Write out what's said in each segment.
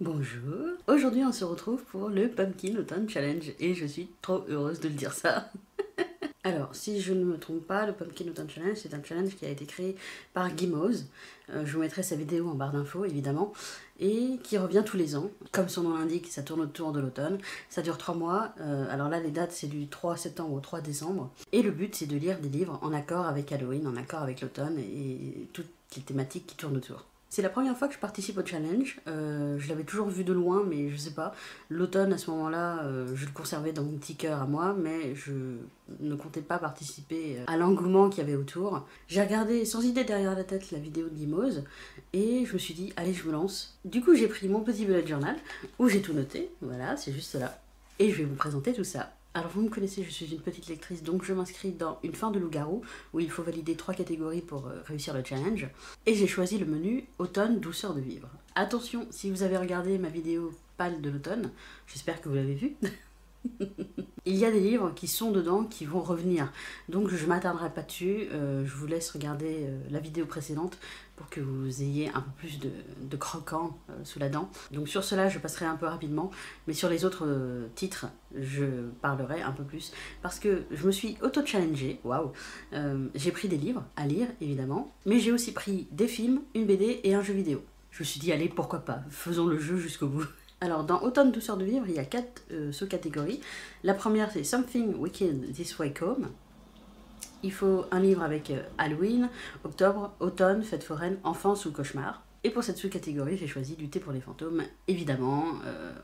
Bonjour, aujourd'hui on se retrouve pour le Pumpkin Autumn Challenge et je suis trop heureuse de le dire ça. Alors, si je ne me trompe pas, le Pumpkin Autumn Challenge, c'est un challenge qui a été créé par Gimoz. Je vous mettrai sa vidéo en barre d'infos, évidemment, et qui revient tous les ans. Comme son nom l'indique, ça tourne autour de l'automne. Ça dure 3 mois. Alors là, les dates, c'est du 3 septembre au 3 décembre. Et le but, c'est de lire des livres en accord avec Halloween, en accord avec l'automne et toutes les thématiques qui tournent autour. C'est la première fois que je participe au challenge, je l'avais toujours vu de loin mais je sais pas, l'automne à ce moment-là je le conservais dans mon petit cœur à moi mais je ne comptais pas participer à l'engouement qu'il y avait autour. J'ai regardé sans idée derrière la tête la vidéo de Gimoz et je me suis dit allez je me lance. Du coup j'ai pris mon petit bullet journal où j'ai tout noté, voilà c'est juste là, et je vais vous présenter tout ça. Alors vous me connaissez, je suis une petite lectrice, donc je m'inscris dans une fin de loup-garou, où il faut valider 3 catégories pour réussir le challenge. Et j'ai choisi le menu automne, douceur de vivre. Attention, si vous avez regardé ma vidéo pâle de l'automne, j'espère que vous l'avez vue, il y a des livres qui sont dedans qui vont revenir, donc je ne m'attarderai pas dessus, je vous laisse regarder la vidéo précédente pour que vous ayez un peu plus de croquant sous la dent. Donc sur cela je passerai un peu rapidement, mais sur les autres titres je parlerai un peu plus, parce que je me suis auto-challengée, waouh. J'ai pris des livres à lire évidemment, mais j'ai aussi pris des films, une BD et un jeu vidéo. Je me suis dit allez pourquoi pas, faisons le jeu jusqu'au bout. Alors, dans Automne douceur de vivre, il y a 4 sous-catégories. La première, c'est Something Wicked This Way Home. Il faut un livre avec Halloween, octobre, automne, fête foraine, enfance ou cauchemar. Et pour cette sous-catégorie, j'ai choisi Lutter pour les fantômes. Évidemment,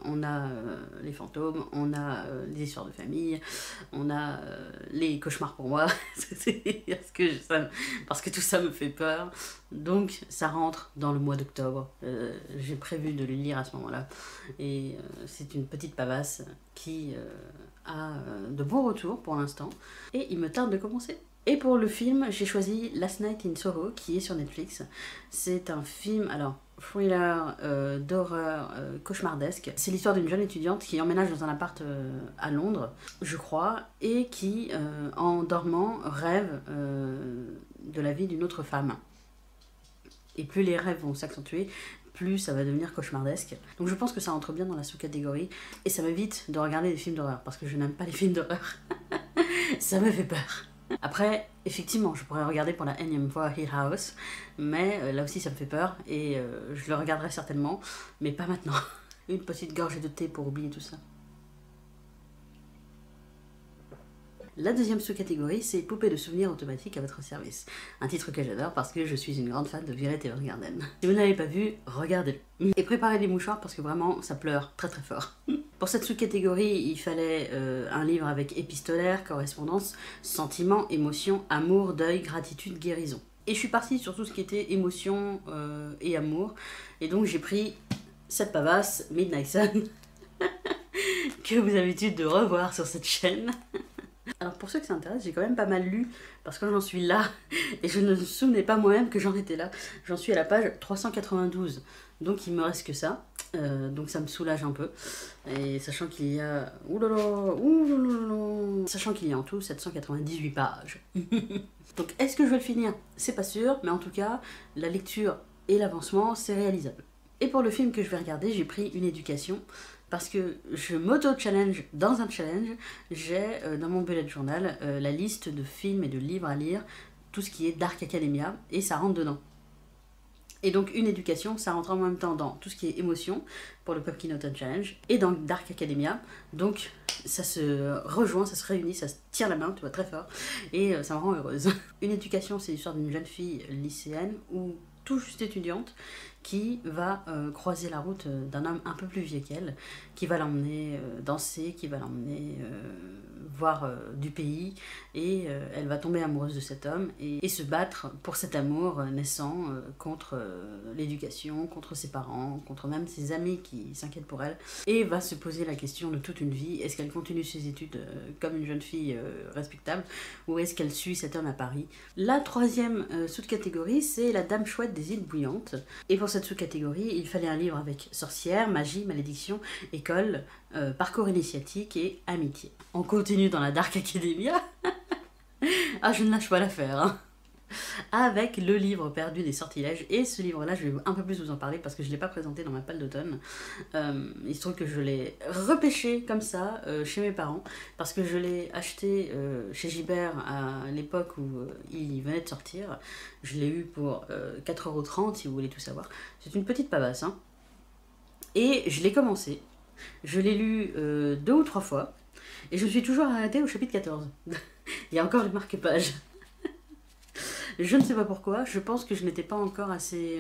on a les fantômes, on a les histoires de famille, on a les cauchemars pour moi, parce que tout ça me fait peur. Donc ça rentre dans le mois d'octobre. J'ai prévu de le lire à ce moment-là. Et c'est une petite pavasse qui a de bons retours pour l'instant. Et il me tarde de commencer. Et pour le film, j'ai choisi Last Night in Soho, qui est sur Netflix. C'est un film, alors, thriller, d'horreur, cauchemardesque. C'est l'histoire d'une jeune étudiante qui emménage dans un appart à Londres, je crois, et qui, en dormant, rêve de la vie d'une autre femme. Et plus les rêves vont s'accentuer, plus ça va devenir cauchemardesque. Donc je pense que ça entre bien dans la sous-catégorie, et ça m'évite de regarder des films d'horreur, parce que je n'aime pas les films d'horreur. Ça me fait peur. Après, effectivement, je pourrais regarder pour la énième fois Hill House, mais là aussi ça me fait peur et je le regarderai certainement, mais pas maintenant. Une petite gorgée de thé pour oublier tout ça. La deuxième sous-catégorie, c'est Poupée de souvenirs automatique à votre service. Un titre que j'adore parce que je suis une grande fan de Violet Evergarden. Si vous n'avez pas vu, regardez-le. Et préparez les mouchoirs parce que vraiment, ça pleure très très fort. Pour cette sous-catégorie, il fallait un livre avec épistolaire, correspondance, sentiments, émotions, amour, deuil, gratitude, guérison. Et je suis partie sur tout ce qui était émotion et amour. Et donc j'ai pris cette pavasse, Midnight Sun, que vous avez l'habitude de revoir sur cette chaîne. Alors pour ceux que ça intéresse, j'ai quand même pas mal lu, parce que j'en suis là, et je ne me souvenais pas moi-même que j'en étais là. J'en suis à la page 392, donc il me reste que ça, donc ça me soulage un peu. Et sachant qu'il y a... Sachant qu'il y a en tout 798 pages. Donc est-ce que je vais le finir? C'est pas sûr, mais en tout cas, la lecture et l'avancement, c'est réalisable. Et pour le film que je vais regarder, j'ai pris Une éducation, parce que je m'auto-challenge dans un challenge. J'ai dans mon bullet journal la liste de films et de livres à lire, tout ce qui est Dark Academia, et ça rentre dedans. Et donc Une éducation, ça rentre en même temps dans tout ce qui est émotion, pour le Pumpkin Autumn Challenge, et dans Dark Academia. Donc ça se rejoint, ça se réunit, ça se tire la main, tu vois, très fort, et ça me rend heureuse. Une éducation, c'est l'histoire d'une jeune fille lycéenne, ou tout juste étudiante, qui va croiser la route d'un homme un peu plus vieux qu'elle, qui va l'emmener danser, qui va l'emmener voir du pays, et elle va tomber amoureuse de cet homme et se battre pour cet amour naissant contre l'éducation, contre ses parents, contre même ses amis qui s'inquiètent pour elle, et va se poser la question de toute une vie: est-ce qu'elle continue ses études comme une jeune fille respectable, ou est-ce qu'elle suit cet homme à Paris? La troisième sous-catégorie, c'est La Dame Chouette des îles Bouillantes, et pour cette sous-catégorie, il fallait un livre avec sorcière, magie, malédiction, école, parcours initiatique et amitié. On continue dans la Dark Academia. Ah, je ne lâche pas l'affaire, hein. avec le livre perdu des sortilèges. Et ce livre-là, je vais un peu plus vous en parler parce que je ne l'ai pas présenté dans ma palle d'automne. Il se trouve que je l'ai repêché comme ça chez mes parents parce que je l'ai acheté chez Gibert à l'époque où il venait de sortir. Je l'ai eu pour 4,30 € si vous voulez tout savoir. C'est une petite pavasse, hein. Et je l'ai commencé. Je l'ai lu 2 ou 3 fois. Et je me suis toujours arrêtée au chapitre 14. Il y a encore les marque-pages. Je ne sais pas pourquoi, je pense que je n'étais pas encore assez,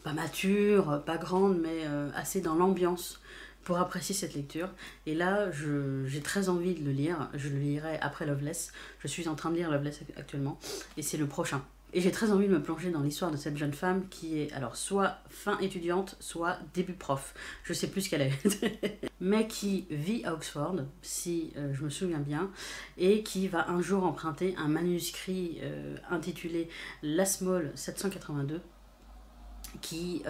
pas mature, pas grande, mais assez dans l'ambiance pour apprécier cette lecture. Et là, j'ai très envie de le lire, je le lirai après Loveless. Je suis en train de lire Loveless actuellement, et c'est le prochain. Et j'ai très envie de me plonger dans l'histoire de cette jeune femme qui est alors soit fin étudiante, soit début prof. Je sais plus ce qu'elle est. Mais qui vit à Oxford, si je me souviens bien, et qui va un jour emprunter un manuscrit intitulé Lasmole 782, qui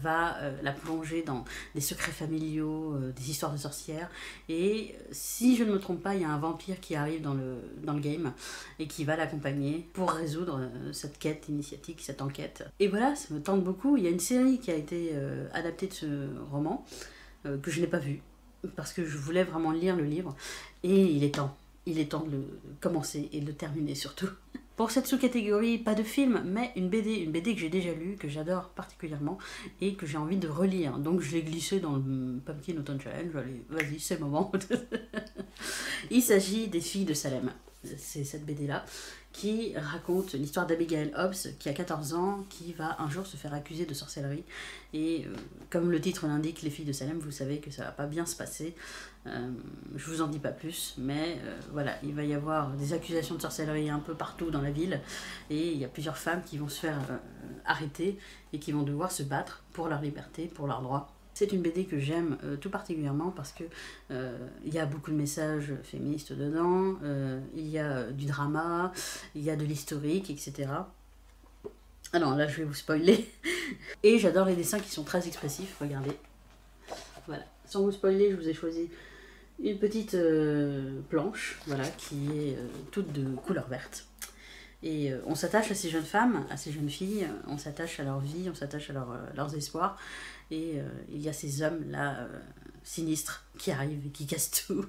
va la plonger dans des secrets familiaux, des histoires de sorcières. Et si je ne me trompe pas, il y a un vampire qui arrive dans le game et qui va l'accompagner pour résoudre cette quête initiatique, cette enquête. Et voilà, ça me tente beaucoup. Il y a une série qui a été adaptée de ce roman, que je n'ai pas vue, parce que je voulais vraiment lire le livre. Et il est temps. Il est temps de le commencer et de le terminer surtout. Pour cette sous-catégorie, pas de film, mais une BD que j'ai déjà lue, que j'adore particulièrement, et que j'ai envie de relire. Donc je l'ai glissé dans le Pumpkin Autumn Challenge, allez, vas-y, c'est le moment. Il s'agit des filles de Salem. C'est cette BD-là, qui raconte l'histoire d'Abigail Hobbs, qui a 14 ans, qui va un jour se faire accuser de sorcellerie. Et comme le titre l'indique, les filles de Salem, vous savez que ça va pas bien se passer. Je vous en dis pas plus, mais voilà, il va y avoir des accusations de sorcellerie un peu partout dans la ville, et il y a plusieurs femmes qui vont se faire arrêter et qui vont devoir se battre pour leur liberté, pour leurs droits. C'est une BD que j'aime tout particulièrement parce que il y a beaucoup de messages féministes dedans, il y a du drama, il y a de l'historique, etc. Ah non, là je vais vous spoiler. Et j'adore les dessins qui sont très expressifs, regardez. Voilà, sans vous spoiler, je vous ai choisi une petite planche, voilà, qui est toute de couleur verte. Et on s'attache à ces jeunes femmes, à ces jeunes filles, on s'attache à leur vie, on s'attache à leurs espoirs. Et il y a ces hommes-là, sinistres, qui arrivent et qui cassent tout.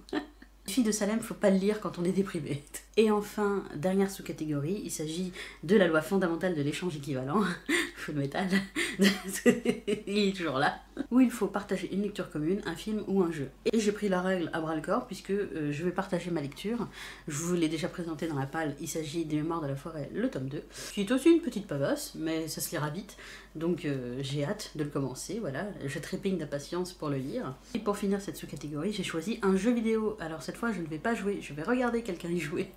Les filles de Salem, faut pas le lire quand on est déprimé. Et enfin, dernière sous-catégorie, il s'agit de la loi fondamentale de l'échange équivalent, Full Metal, il est toujours là, où il faut partager une lecture commune, un film ou un jeu. Et j'ai pris la règle à bras le corps puisque je vais partager ma lecture. Je vous l'ai déjà présenté dans la palle, il s'agit des Mémoires de la forêt, le tome 2, qui est aussi une petite pavasse, mais ça se lira vite, donc j'ai hâte de le commencer, voilà, je trépigne d'impatience pour le lire. Et pour finir cette sous-catégorie, j'ai choisi un jeu vidéo. Alors cette fois, je ne vais pas jouer, je vais regarder quelqu'un y jouer.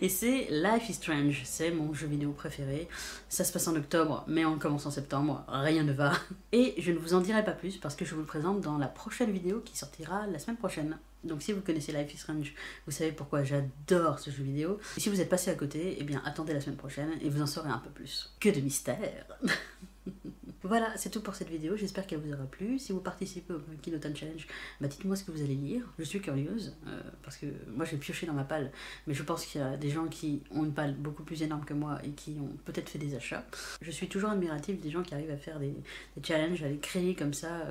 Et c'est Life is Strange, c'est mon jeu vidéo préféré. Ça se passe en octobre, mais on commence en septembre, rien ne va. Et je ne vous en dirai pas plus parce que je vous le présente dans la prochaine vidéo qui sortira la semaine prochaine. Donc si vous connaissez Life is Strange, vous savez pourquoi j'adore ce jeu vidéo. Et si vous êtes passé à côté, eh bien attendez la semaine prochaine et vous en saurez un peu plus. Que de mystère. Voilà, c'est tout pour cette vidéo, j'espère qu'elle vous aura plu. Si vous participez au Pumpkin Autumn Challenge, bah dites-moi ce que vous allez lire. Je suis curieuse, parce que moi j'ai pioché dans ma palle, mais je pense qu'il y a des gens qui ont une palle beaucoup plus énorme que moi et qui ont peut-être fait des achats. Je suis toujours admirative des gens qui arrivent à faire des challenges, à les créer comme ça,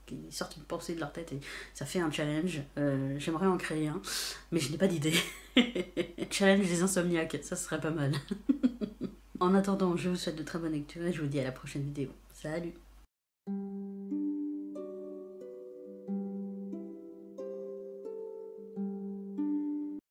qui sortent une pensée de leur tête et ça fait un challenge. J'aimerais en créer un, mais je n'ai pas d'idée. Challenge des insomniaques, ça serait pas mal. En attendant, je vous souhaite de très bonnes lectures et je vous dis à la prochaine vidéo. Salut!